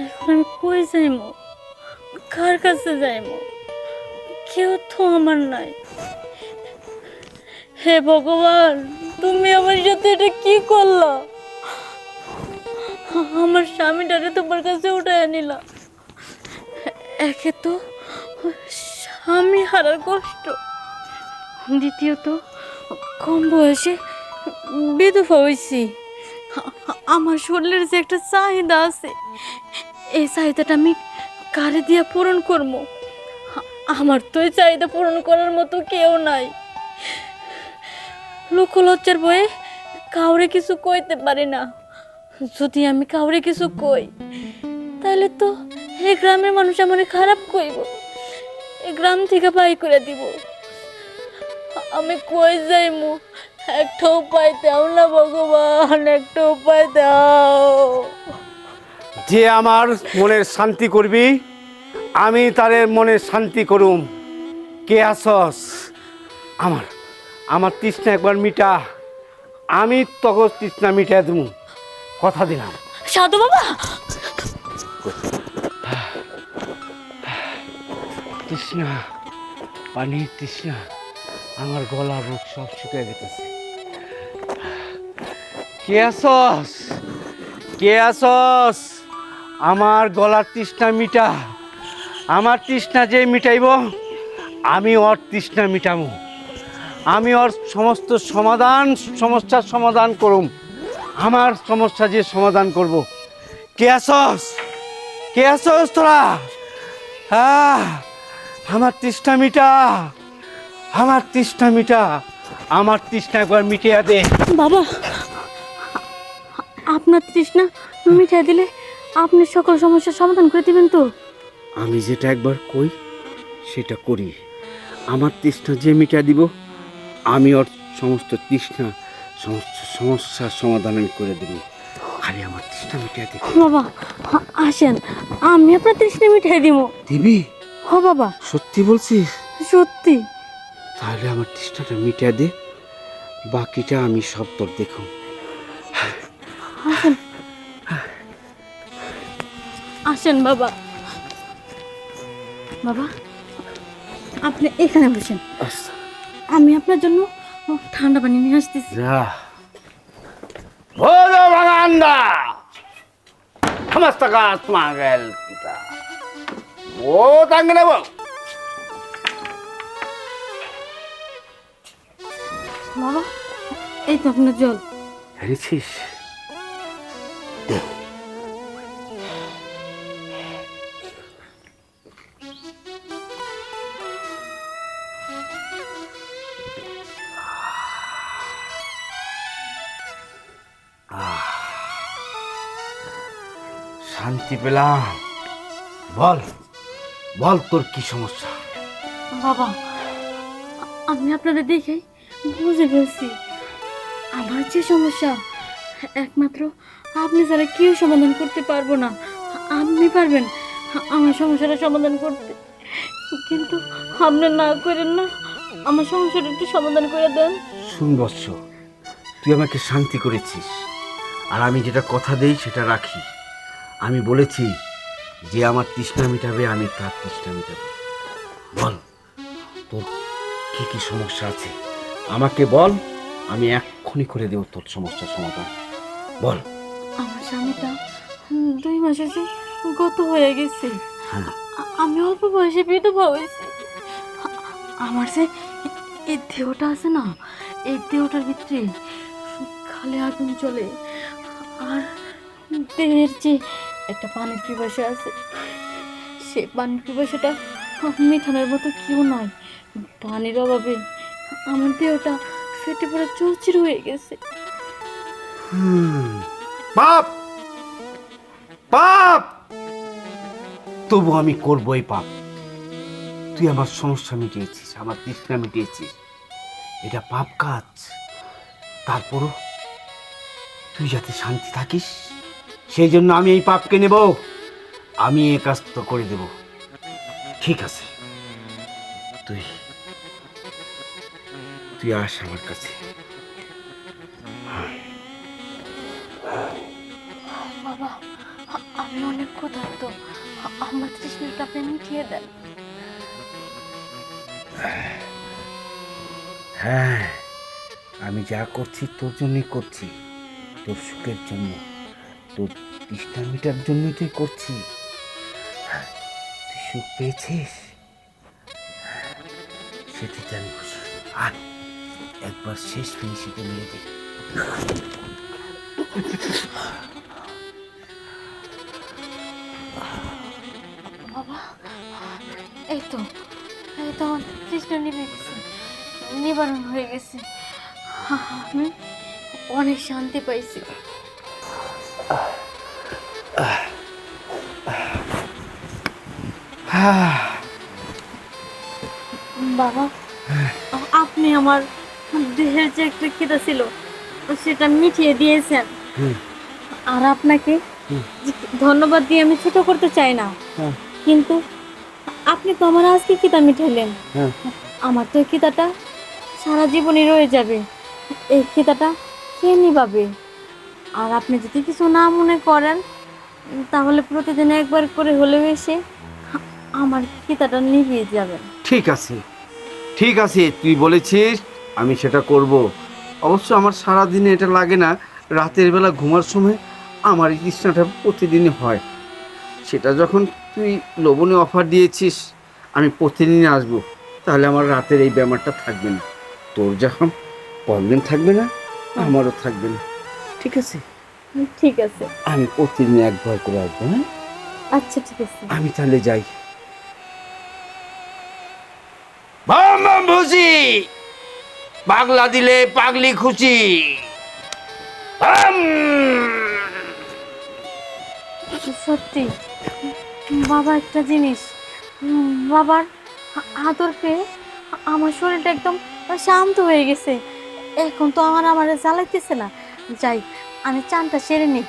এখন আমি কই যাইমু, কার কাছে যাইমু? কেউ তো আমার নাই। হে ভগবান, তুমি আমার সাথে এটা কি করলা? আমার স্বামীটারে তোমার কাছে উঠায় নিলা। একে তো স্বামী হারার কষ্ট, দ্বিতীয়ত কম বয়সে বিধবা হয়েছি। আমার শরীরের যে একটা চাহিদা আছে, এই চাহিদাটা আমি কারে দিয়ে পূরণ করবো? আমার তো এই চাহিদা পূরণ করার মতো কেউ নাই। লোকলজ্জার ভয়ে কাউরে কিছু কইতে পারি না। যদি আমি কাউরে কিছু কই, তাহলে তো এই গ্রামের মানুষ আমার খারাপ কইব, এই গ্রাম থেকে বাই করে দিব। আমি কই যাইমু? একটা উপায় দাও না ভগবান, একটা উপায় দাও। যে আমার মনের শান্তি করবি, আমি তারে মনের শান্তি করুম। কে আসস? আমার আমার তৃষ্ণা একবার মিটা, আমি তখন তৃষ্ণা মিটা দেবো, কথা দিলাম। সাধু বাবা, তৃষ্ণা, পানির তৃষ্ণা, আমার গলা বুক সব শুকিয়ে গেতেছে। কে আসস? কে আসস? আমার গলার তৃষ্ণা মিটা। আমার তৃষ্ণা যে মিটাইব, আমি ওর তৃষ্ণা মিটাবো। আমি ওর সমস্ত সমস্যার সমাধান করুম। আমার সমস্যা যে সমাধান করব। কে আসস? কে আসস তোরা? আমার তৃষ্ণা মিটা, আমার তৃষ্ণা মিটা, আমার তৃষ্ণা একবার মিটিয়ে দে। বাবা, আপনার তৃষ্ণা মিঠাই দিলে আপনি সকল সমস্যার সমাধান করে দিবেন তো? আমি যেটা একবার কই সেটা করি। আমার তৃষ্ণা যে মিটা দিব, আমি ওর সমস্ত তৃষ্ণা, সমস্ত সমস্যার সমাধান আমি করে দেব। খালি আমার তৃষ্ণা মিটিয়ে দে। বাবা আসেন, আমি আপনার তৃষ্ণা মিঠাই দিব। দিবি? হ বাবা, সত্যি বলছিস? সত্যি। তাহলে আমার তৃষ্ণাটা মিটিয়ে দে, বাকিটা আমি সব তোর দেখুন। আসেন, আসেন বাবা। বাবা, আপনি এখানে বসেন, আমি আপনার জন্য ঠান্ডা পানি নিয়ে আসতেছি। যা বলো বাগান্দা, সমস্ত কাজ মাগেল কিতা ও তাঙ্গে নেব। বাবা, এই তো আপনার জল। হেরেছিস? শান্তি পেলাম। বল বল, তোর কি সমস্যা? বাবা, আমি আপনাদের দেখে বুঝে ফেলছি, আমার যে সমস্যা একমাত্র আপনি ছাড়া কেউ সমাধান করতে পারবো না। আপনি পারবেন আমার সমস্যাটা সমাধান করতে, কিন্তু আপনি না করেন না, আমার সমস্যাটা একটু সমাধান করে দেন। শুন বৎস, তুই আমাকে শান্তি করেছিস, আর আমি যেটা কথা দেই সেটা রাখি। আমি বলেছি যে আমার তৃষ্ণা মিটাবে, আমি তার তৃষ্ণা মিটাবো। বল তোর কি কি সমস্যা আছে, আমাকে বল, আমি এক্ষুনি করে দেব তোর সমস্যার সমাধান। বল। আমার স্বামীটা 2 মাস হয়েছে গত হয়ে গেছে। হ্যাঁ। আমি অল্প বয়সে বিধবা হয়েছি। আমার যে এই দেহটা আছে না, এই দেহটার ভিতরে খালি আগুন চলে, আর দেহের যে একটা পানির পিপাসা আছে, সেই পানির পিপাসাটা মিঠানোর মতো কেউ নয়। পানির অভাবে আমার দেহটা ফেটে পড়ে চৌচির হয়ে গেছে। পাপ পাপ, তবু আমি করবো এই পাপ। তুই আমার সমস্যা মিটিয়েছিস, আমার তৃষ্ণা মিটিয়েছিস, এটা পাপ কাজ। তারপরও তুই যাতে শান্তি থাকিস, সেই জন্য আমি এই পাপকে নেব, আমি এই কাজ তো করে দেব। ঠিক আছে, তুই তুই আস আমার কাছে। বাবা, আমি অনেক ক্ষুধার্ত, আমার তৃষ্ণাটা আপনি মিটিয়ে দেন। হ্যাঁ, আমি যা করছি তোর জন্যই করছি, তোর সুখের জন্য, তোর তৃষ্ণা মিটার জন্যই তুই করছি। তুই সুখ পেয়েছিস, সেটিতে আমি খুশি। আর একবার শেষ ফিনিশিংটা মেরে দে। বাবা, এই তো আমার তৃষ্ণা নিভে গেছে, নিবারণ হয়ে গেছে। আমি অনেক শান্তি পাইছি। বাবা, আপনি আমার দেহের যে একটা খিদা ছিল সেটা মিটিয়ে দিয়েছেন। আর আপনাকে ধন্যবাদ দিয়ে আমি ছোট করতে চাই না, কিন্তু আপনি তো আমার আজকে খিদা মিটাইলেন। আমার তো এই খিদাটা সারা জীবনই রয়ে যাবে। এই খিদাটা কে নিভাবে? আর আপনি যদি কিছু না মনে করেন তাহলে প্রতিদিন একবার করে হলেও এসে আমার খিদাটা নিভিয়ে যাবেন। ঠিক আছে, ঠিক আছে, তুই বলেছিস, আমি সেটা করব। অবশ্য আমার সারা দিনে এটা লাগে না, রাতের বেলা ঘুমার সময় আমার এই তৃষ্ণাটা প্রতিদিনই হয়। সেটা যখন তুই লবণে অফার দিয়েছিস আমি প্রতিদিনই আসবো, তাহলে আমার রাতের এই ব্যাপারটা থাকবে না। তোর যখন প্রবলেম থাকবে না, আমারও থাকবে না। ঠিক আছে, ঠিক আছে। আমি প্রতিদিন একবার করে আসবো। হ্যাঁ, আচ্ছা ঠিক আছে। আমি তাহলে যাই। বাম বাম ভুসি, পাগলা দিলে পাগলি খুশি। সত্যি বাবা একটা জিনিস, বাবার আদর পেয়ে আমার শরীরটা একদম শান্ত হয়ে গেছে। এখন তো আমার জ্বালাইতেছে না। যাই, আমি চানটা সেরে নিই।